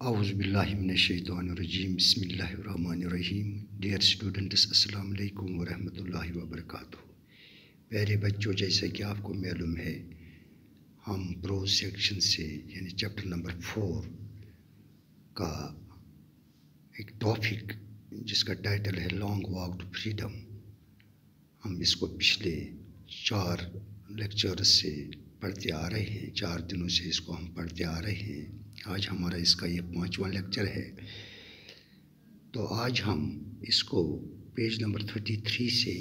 اعوذ باللہ من الشیطان الرجیم بسم اللہ الرحمن الرحیم. ڈیئر اسٹوڈنٹس، السلام علیکم ورحمۃ اللہ وبرکاتہ. پیارے بچوں، جیسا کہ آپ کو معلوم ہے، ہم پروز سیکشن سے یعنی چیپٹر نمبر 4 کا ایک ٹاپک جس کا ٹائٹل ہے لانگ واک ٹو فریڈم، ہم اس کو پچھلے 4 لیکچرز سے پڑھتے آ رہے ہیں. 4 دنوں سے اس کو ہم پڑھتے آ رہے ہیں. آج ہمارا اس کا یہ 5واں لیکچر ہے. تو آج ہم اس کو پیج نمبر 33 سے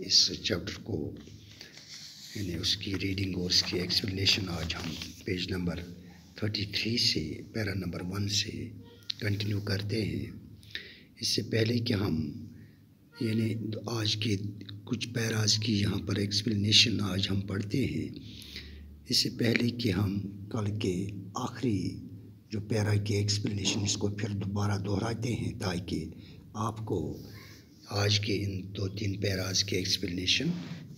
اس چیپٹر کو یعنی اس کی ریڈنگ اور اس کی ایکسپلینیشن آج ہم پیج نمبر 33 سے پیرا نمبر 1 سے کنٹینیو کرتے ہیں. اس سے پہلے کہ ہم یعنی آج کے کچھ پیراز کی یہاں پر ایکسپلینیشن آج ہم پڑھتے ہیں، اس سے پہلے کہ ہم کل کے آخری جو پیرا کی ایکسپلینیشن اس کو پھر دوبارہ دہراتے ہیں تاکہ آپ کو آج کے ان 2-3 پیراز کی ایکسپلینیشن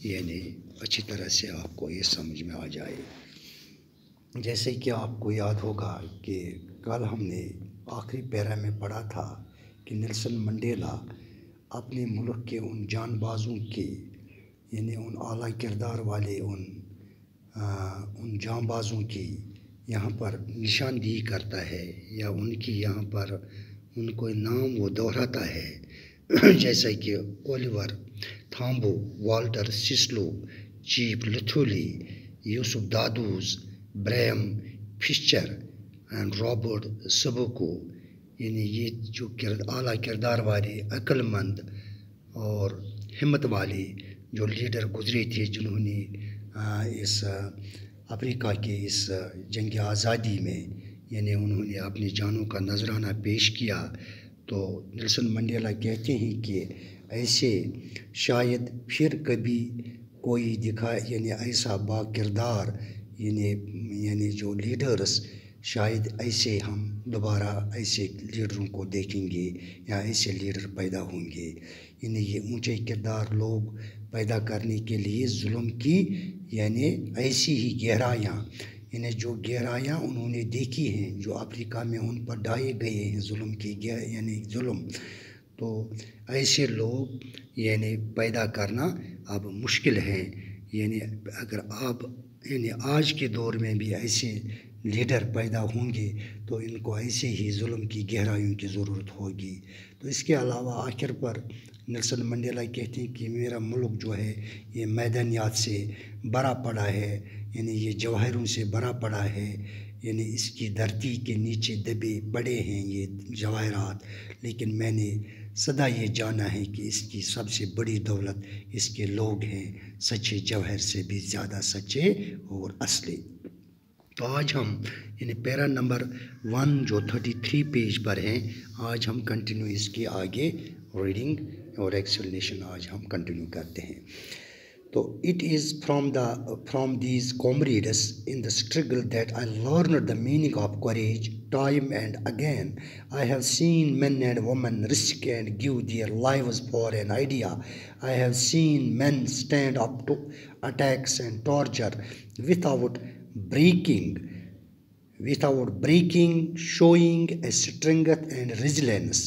یعنی اچھی طرح سے آپ کو یہ سمجھ میں آ جائے. جیسے کہ آپ کو یاد ہوگا کہ کل ہم نے آخری پیرا میں پڑھا تھا کہ نیلسن منڈیلا اپنے ملک کے ان جان بازوں کے یعنی ان اعلیٰ کردار والے ان جان بازوں کی یہاں پر نشاندہی کرتا ہے یا ان کی یہاں پر ان کو نام وہ دہراتا ہے، جیسا کہ Oliver Tambo, Walter Sisulu, Chief Luthuli, Yusuf Dadoo, Bram Fischer and Robert Sobukwe. یعنی یہ جو اعلیٰ کردار والے عقل مند اور ہمت والے جو لیڈر گزرے تھے جنہوں نے اس افریقہ کے اس جنگ آزادی میں یعنی انہوں نے اپنی جانوں کا نذرانہ پیش کیا. تو نیلسن منڈیلا کہتے ہیں کہ ایسے شاید پھر کبھی کوئی یعنی ایسا با کردار یعنی جو لیڈرز شاید ایسے ہم دوبارہ ایسے لیڈروں کو دیکھیں گے یا ایسے لیڈر پیدا ہوں گے. یعنی یہ اونچے کردار لوگ پیدا کرنے کے لیے ظلم کی یعنی ایسی ہی گہرائیاں یعنی جو گہرائیاں انہوں نے دیکھی ہیں جو افریقہ میں ان پر ڈھائے گئے ہیں ظلم کی یعنی ظلم، تو ایسے لوگ یعنی پیدا کرنا اب مشکل ہے. یعنی اگر آپ یعنی آج کے دور میں بھی ایسے لیڈر پیدا ہوں گے تو ان کو ایسے ہی ظلم کی گہرائیوں کی ضرورت ہوگی. تو اس کے علاوہ آخر پر نیلسن منڈیلا کہتے ہیں کہ میرا ملک جو ہے یہ میدانیات سے بھرا پڑا ہے، یعنی یہ جواہروں سے بھرا پڑا ہے، یعنی اس کی دھرتی کے نیچے دبے پڑے ہیں یہ جواہرات، لیکن میں نے سدا یہ جانا ہے کہ اس کی سب سے بڑی دولت اس کے لوگ ہیں، سچے جوہر سے بھی زیادہ سچے اور اصلی. تو آج ہم یعنی پیرا نمبر 1 جو 33 پیج پر ہیں، آج ہم کنٹینیو اس کی آگے ریڈنگ اور ایکسپلینیشن آج ہم کنٹینیو کرتے ہیں. تو it is from these comrades in the struggle that I learned the meaning of courage. Time and again I have seen men and women risk and give their lives for an idea. I have seen men stand up to attacks and torture without breaking, showing a strength and resilience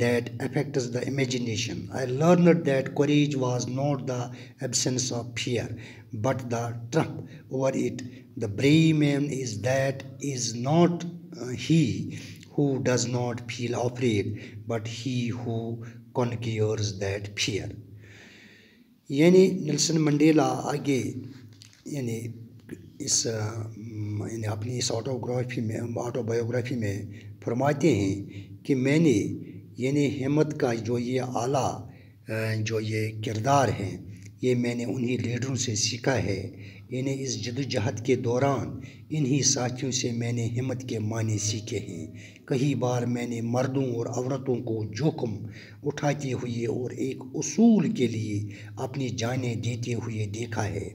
that affects the imagination. I learned that courage was not the absence of fear, but the triumph over it. The brave man is not he who does not feel afraid, but he who conquers that fear. یعنی Nelson Mandela آگے یعنی اس یعنی اپنی اس آٹوبایوگرافی میں فرماتے ہیں کہ میں نے یعنی ہمت کا جو یہ اعلیٰ جو یہ کردار ہیں یہ میں نے انہی لیڈروں سے سیکھا ہے. یعنی اس جدوجہد کے دوران انہی ساتھیوں سے میں نے ہمت کے معنی سیکھے ہیں. کئی بار میں نے مردوں اور عورتوں کو جوخم اٹھاتے ہوئے اور ایک اصول کے لیے اپنی جانیں دیتے ہوئے دیکھا ہے.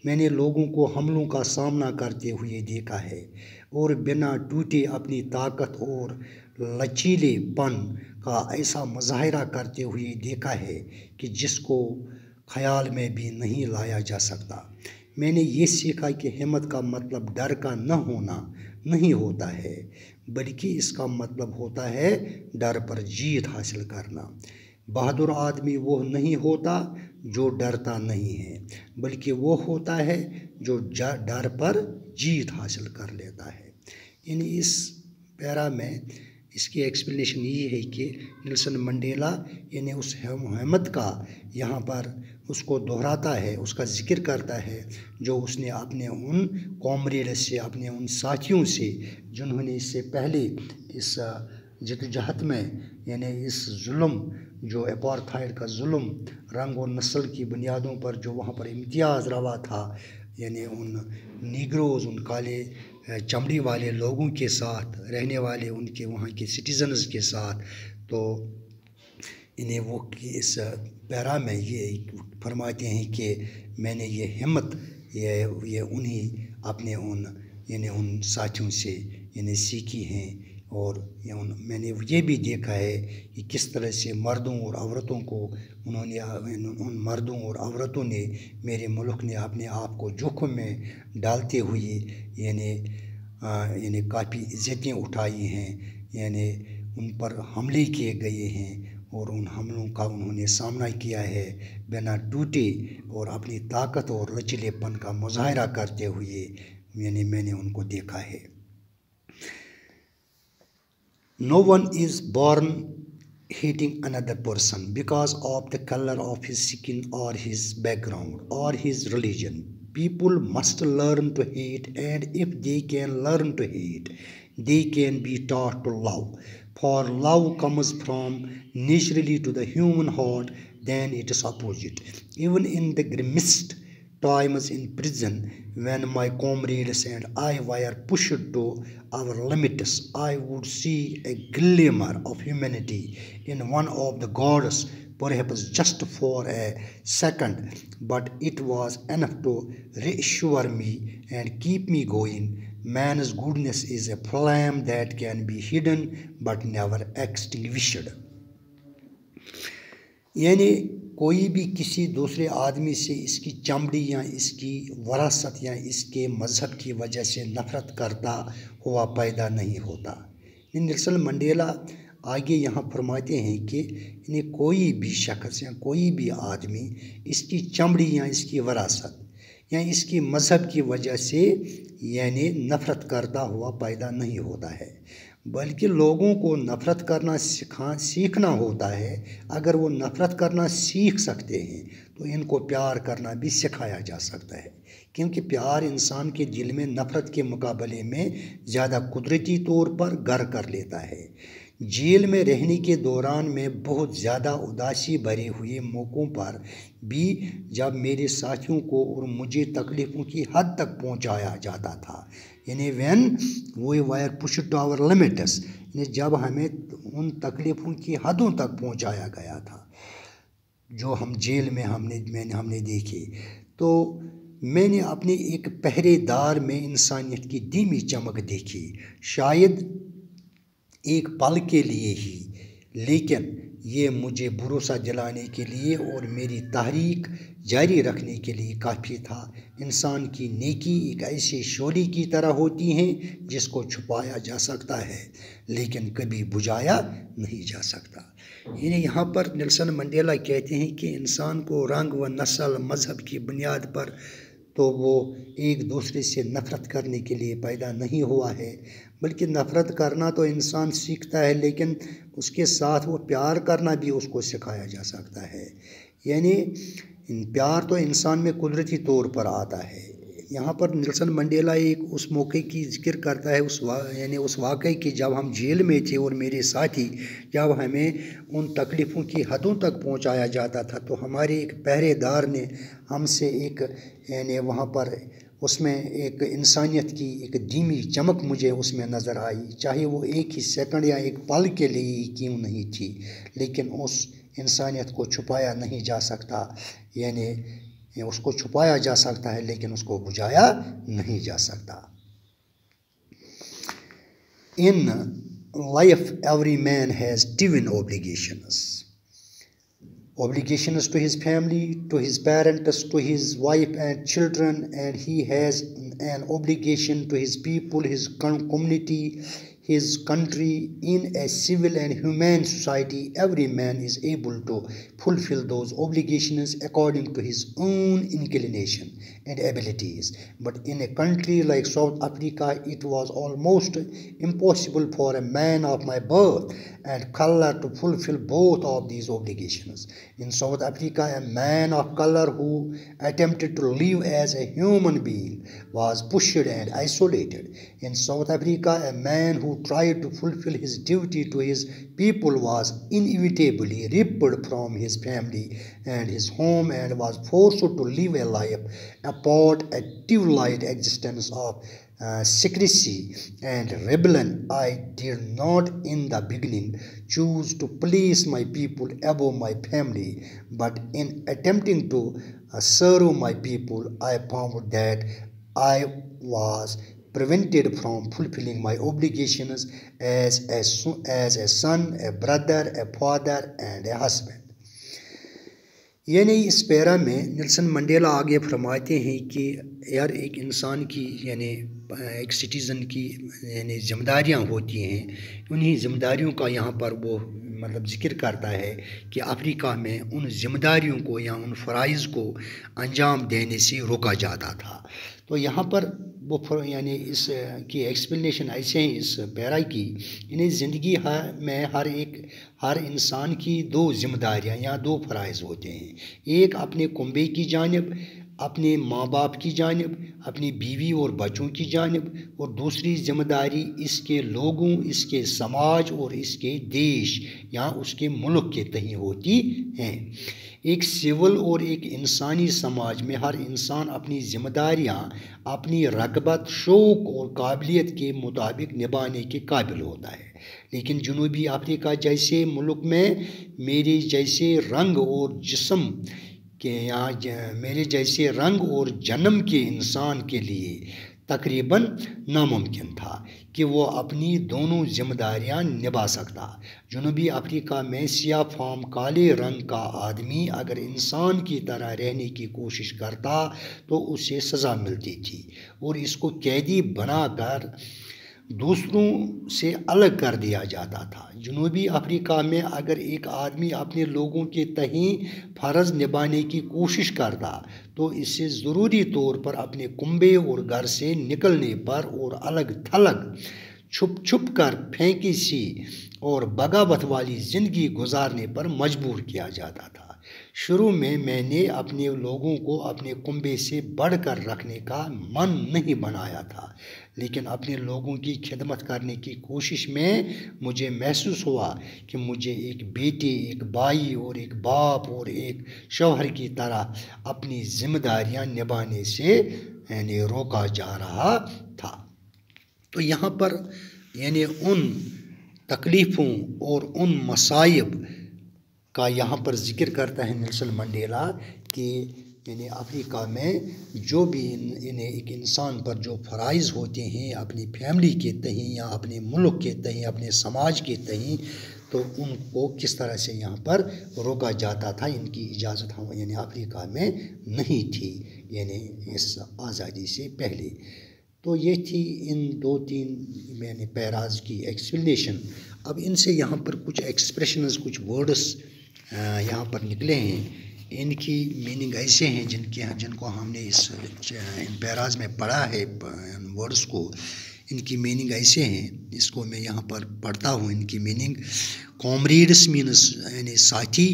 میں نے لوگوں کو حملوں کا سامنا کرتے ہوئے دیکھا ہے اور بنا ٹوٹے اپنی طاقت اور لچیلے پن کا ایسا مظاہرہ کرتے ہوئے دیکھا ہے کہ جس کو خیال میں بھی نہیں لایا جا سکتا. میں نے یہ سیکھا کہ ہمت کا مطلب ڈر کا نہ ہونا نہیں ہوتا ہے بلکہ اس کا مطلب ہوتا ہے ڈر پر جیت حاصل کرنا۔ بہادر آدمی وہ نہیں ہوتا جو ڈرتا نہیں ہے، بلکہ وہ ہوتا ہے جو ڈر پر جیت حاصل کر لیتا ہے۔ یعنی اس پیرا میں اس کی ایکسپلینیشن یہ ہے کہ نیلسن منڈیلا یعنی اس ہمت کا یہاں پر اس کو دہراتا ہے، اس کا ذکر کرتا ہے جو اس نے اپنے ان کامریڈ سے، اپنے ان ساتھیوں سے جنہوں نے اس سے پہلے اس جدوجہد میں یعنی اس ظلم جو اپارتھائڈ کا ظلم رنگ و نسل کی بنیادوں پر جو وہاں پر امتیاز روا تھا، یعنی ان نیگروز، ان کالے چمڑی والے لوگوں کے ساتھ رہنے والے ان کے وہاں کے سٹیزنز کے ساتھ، تو انہیں وہ اس پیرا میں یہ فرماتے ہیں کہ میں نے یہ ہمت یہ انہیں اپنے ان ساتھیوں سے سیکھی ہیں، اور میں نے یہ بھی دیکھا ہے کہ کس طرح سے مردوں اور عورتوں کو ان مردوں اور عورتوں نے میرے ملک نے اپنے آپ کو جوخم میں ڈالتے ہوئے کافی عزتیں اٹھائی ہیں، ان پر حملے کیے گئے ہیں اور ان حملوں کا انہوں نے سامنا کیا ہے بنا ٹوٹے اور اپنی طاقت اور لچیلے پن کا مظاہرہ کرتے ہوئے، میں نے ان کو دیکھا ہے۔ No one is born hating another person because of the color of his skin or his background or his religion. People must learn to hate, and if they can learn to hate, they can be taught to love. For love comes from naturally to the human heart than its opposite. Even in the grimmest times in prison, when my comrades and I were pushed to our limits, I would see a glimmer of humanity in one of the guards, perhaps just for a second, but it was enough to reassure me and keep me going. Man's goodness is a flame that can be hidden but never extinguished. یعنی کوئی بھی کسی دوسرے آدمی سے اس کی چمڑی یا اس کی وراثت یا اس کے مذہب کی وجہ سے نفرت کرتا ہوا پیدا نہیں ہوتا۔ نیلسن منڈیلا آگے یہاں فرماتے ہیں کہ کوئی بھی شخص یا کوئی بھی آدمی اس کی چمڑی یا اس کی وراثت یا اس کی مذہب کی وجہ سے نفرت کرتا ہوا پیدا نہیں ہوتا ہے، بلکہ لوگوں کو نفرت کرنا سیکھنا ہوتا ہے۔ اگر وہ نفرت کرنا سیکھ سکتے ہیں تو ان کو پیار کرنا بھی سکھایا جا سکتا ہے، کیونکہ پیار انسان کے دل میں نفرت کے مقابلے میں زیادہ قدرتی طور پر گھر کر لیتا ہے۔ جیل میں رہنے کے دوران میں بہت زیادہ اداسی بھرے ہوئے موقعوں پر بھی جب میرے ساتھیوں کو اور مجھے تکلیفوں کی حد تک پہنچایا جاتا تھا، when we were pushed to our limits، جب ہمیں ان تکلیفوں کی حدوں تک پہنچایا گیا تھا جو ہم جیل میں ہم نے دیکھے، تو میں نے اپنے ایک پہرے دار میں انسانیت کی دھیمی چمک دیکھی، شاید ایک پل کے لیے ہی، لیکن یہ مجھے بھروسہ دلانے کے لیے اور میری تحریک جاری رکھنے کے لیے کافی تھا۔ انسان کی نیکی ایک ایسے شعلے کی طرح ہوتی ہیں جس کو چھپایا جا سکتا ہے لیکن کبھی بجھایا نہیں جا سکتا۔ یہاں پر نیلسن منڈیلا کہتے ہیں کہ انسان کو رنگ و نسل مذہب کی بنیاد پر تو وہ ایک دوسرے سے نفرت کرنے کے لیے پیدا نہیں ہوا ہے، بلکہ نفرت کرنا تو انسان سیکھتا ہے، لیکن اس کے ساتھ وہ پیار کرنا بھی اس کو سکھایا جا سکتا ہے۔ پیار تو انسان میں قدرتی طور پر آتا ہے۔ یہاں پر نیلسن منڈیلا ایک اس موقع کی ذکر کرتا ہے، اس واقعے کی جب ہم جیل میں تھے اور میرے ساتھی جب ہمیں ان تکلیفوں کی حدوں تک پہنچایا جاتا تھا تو ہمارے ایک پہرے دار نے ہم سے ایک وہاں پر اس میں ایک انسانیت کی ایک دھیمی چمک مجھے اس میں نظر آئی، چاہے وہ ایک ہی سیکنڈ یا ایک پل کے لیے ہی کیوں نہیں تھی، لیکن اس انسانیت کو چھپایا نہیں جا سکتا، اس کو چھپایا جا سکتا ہے لیکن اس کو بجھایا نہیں جا سکتا۔ In life every man has divine obligations to his family, to his parents, to his wife and children, and he has an obligation to his people, his community, his country in a civil and humane society, every man is able to fulfill those obligations according to his own inclination and abilities. But in a country like South Africa, it was almost impossible for a man of my birth and color to fulfill both of these obligations. In South Africa, a man of color who attempted to live as a human being was pushed and isolated. In South Africa, a man who tried to fulfill his duty to his people was inevitably ripped from his family and his home and was forced to live a life apart, a twilight existence of secrecy and rebellion. I did not in the beginning choose to place my people above my family, but in attempting to serve my people, I found that I was prevented from fulfilling my obligations as a son, a brother, a father, and a husband. یعنی اس پیرا میں Nelson Mandela آگے فرماتے ہیں کہ یار ایک انسان کی یعنی ایک سٹیزن کی یعنی ذمہ داریاں ہوتی ہیں، انہی ذمہ داریوں کا یہاں پر وہ مطلب ذکر کرتا ہے کہ افریقہ میں ان ذمہ داریوں کو یا ان فرائض کو انجام دینے سے روکا جاتا تھا. تو یہاں پر وہ یعنی اس کی ایکسپلینیشن ایسے ہیں اس پیرا کی، یعنی زندگی میں ہر انسان کی دو ذمہ داریاں یا دو فرائض ہوتے ہیں، ایک اپنے کنبے کی جانب، اپنے ماں باپ کی جانب، اپنی بیوی اور بچوں کی جانب، اور دوسری ذمہ داری اس کے لوگوں، اس کے سماج اور اس کے دیش یا اس کے ملک کے تئیں ہوتی ہیں. ایک سول اور ایک انسانی سماج میں ہر انسان اپنی ذمہ داریاں اپنی رغبت، شوق اور قابلیت کے مطابق نبھانے کے قابل ہوتا ہے. لیکن جنوبی افریقہ جیسے ملک میں میرے جیسے رنگ اور جسم کے میرے جیسے رنگ اور جنم کے انسان کے لیے تقریباً ناممکن تھا کہ وہ اپنی دونوں ذمہ داریاں نبھا سکتا. جنوبی افریقہ میں سیاہ فام کالے رنگ کا آدمی اگر انسان کی طرح رہنے کی کوشش کرتا تو اسے سزا ملتی تھی اور اس کو قیدی بنا کر دوسروں سے الگ کر دیا جاتا تھا. جنوبی افریقہ میں اگر ایک آدمی اپنے لوگوں کے تئیں فرض نبھانے کی کوشش کرتا تو اسے ضروری طور پر اپنے کنبے اور گھر سے نکلنے پر اور الگ تھلگ چھپ کر پھینکی سی اور بغاوت والی زندگی گزارنے پر مجبور کیا جاتا تھا. شروع میں نے اپنے لوگوں کو اپنے کنبے سے بڑھ کر رکھنے کا من نہیں بنایا تھا، لیکن اپنے لوگوں کی خدمت کرنے کی کوشش میں مجھے محسوس ہوا کہ مجھے ایک بیٹے، ایک بھائی اور ایک باپ اور ایک شوہر کی طرح اپنی ذمہ داریاں نبھانے سے یعنی روکا جا رہا تھا. تو یہاں پر یعنی ان تکلیفوں اور ان مصائب کا یہاں پر ذکر کرتا ہے نیلسن منڈیلا کہ یعنی افریقہ میں جو بھی ایک انسان پر جو فرائض ہوتے ہیں اپنی فیملی کے تئیں یا اپنے ملک کے تئیں، اپنے سماج کے تئیں، تو ان کو کس طرح سے یہاں پر روکا جاتا تھا. ان کی اجازت یعنی افریقہ میں نہیں تھی یعنی اس آزادی سے پہلے. تو یہ تھی ان 2-3 یعنی پیراز کی ایکسپلینیشن. اب ان سے یہاں پر کچھ ایکسپریشنز، کچھ ورڈس یہاں پر نکلے ہیں. ان کی میننگ ایسے ہیں جن کو ہم نے اس پیراز میں پڑھا ہے ورڈس کو. ان کی میننگ ایسے ہیں، اس کو میں یہاں پر پڑھتا ہوں. ان کی میننگ: کامریڈس مینز یعنی ساتھی،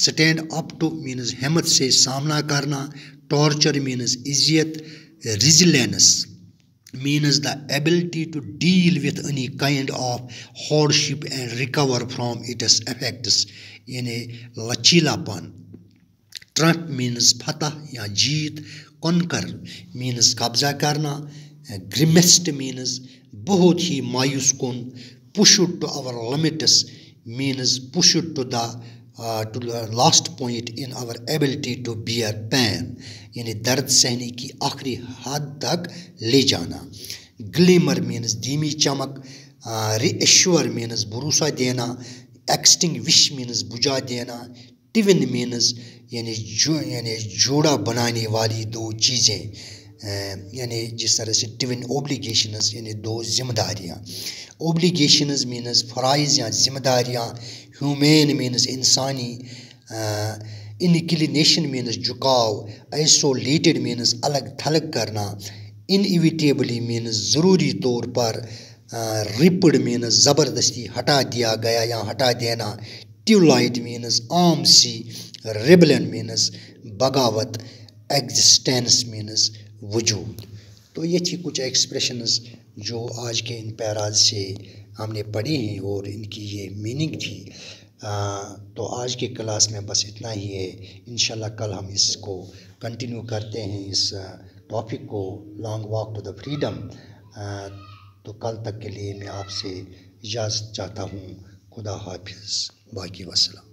سٹینڈ اپ ٹو مینز ہمت سے سامنا کرنا، ٹارچر مینز اذیت، resilience means the ability to deal with any kind of hardship and recover from its effects یعنی لچیلا پن. ٹرمپ means فتح یا جیت. کنکر means قبضہ کرنا. گرمسٹ means بہت ہی مایوس کن. pushed to our limits means pushed to the last point in our ability to bear pain یعنی درد سہنے کی آخری حد تک لے جانا. گلیمر مینز دھیمی چمک. ری ایشور مینز بھروسہ دینا. ایکسٹنگوش مینز بجھا دینا. ٹون مینز یعنی جوڑا بنانے والی دو چیزیں. یعنی جس طرح سے ٹوین اوبلیگیشنز یعنی دو ذمہ داریاں. اوبلیگیشنز مینز فرائض یا ذمہ داریاں. ہیومین مینز انسانی. انکلینیشن مینز جھکاؤ. آئسولیٹڈ مینز الگ تھلگ کرنا. انیویٹیبلی مینز ضروری طور پر. رپڈ مینز زبردستی ہٹا دیا گیا یا ہٹا دینا. ٹیولائٹ مینز عام سی. ریبلن مینز بغاوت. ایگزسٹینس مینز وجود. تو یہ تھی کچھ ایکسپریشنز جو آج کے ان پیراز سے ہم نے پڑھی ہیں اور ان کی یہ میننگ تھی. تو آج کے کلاس میں بس اتنا ہی ہے. انشاءاللہ کل ہم اس کو کنٹینیو کرتے ہیں اس ٹاپک کو long walk to the freedom. تو کل تک کے لیے میں آپ سے اجازت چاہتا ہوں. خدا حافظ. باقی وسلام.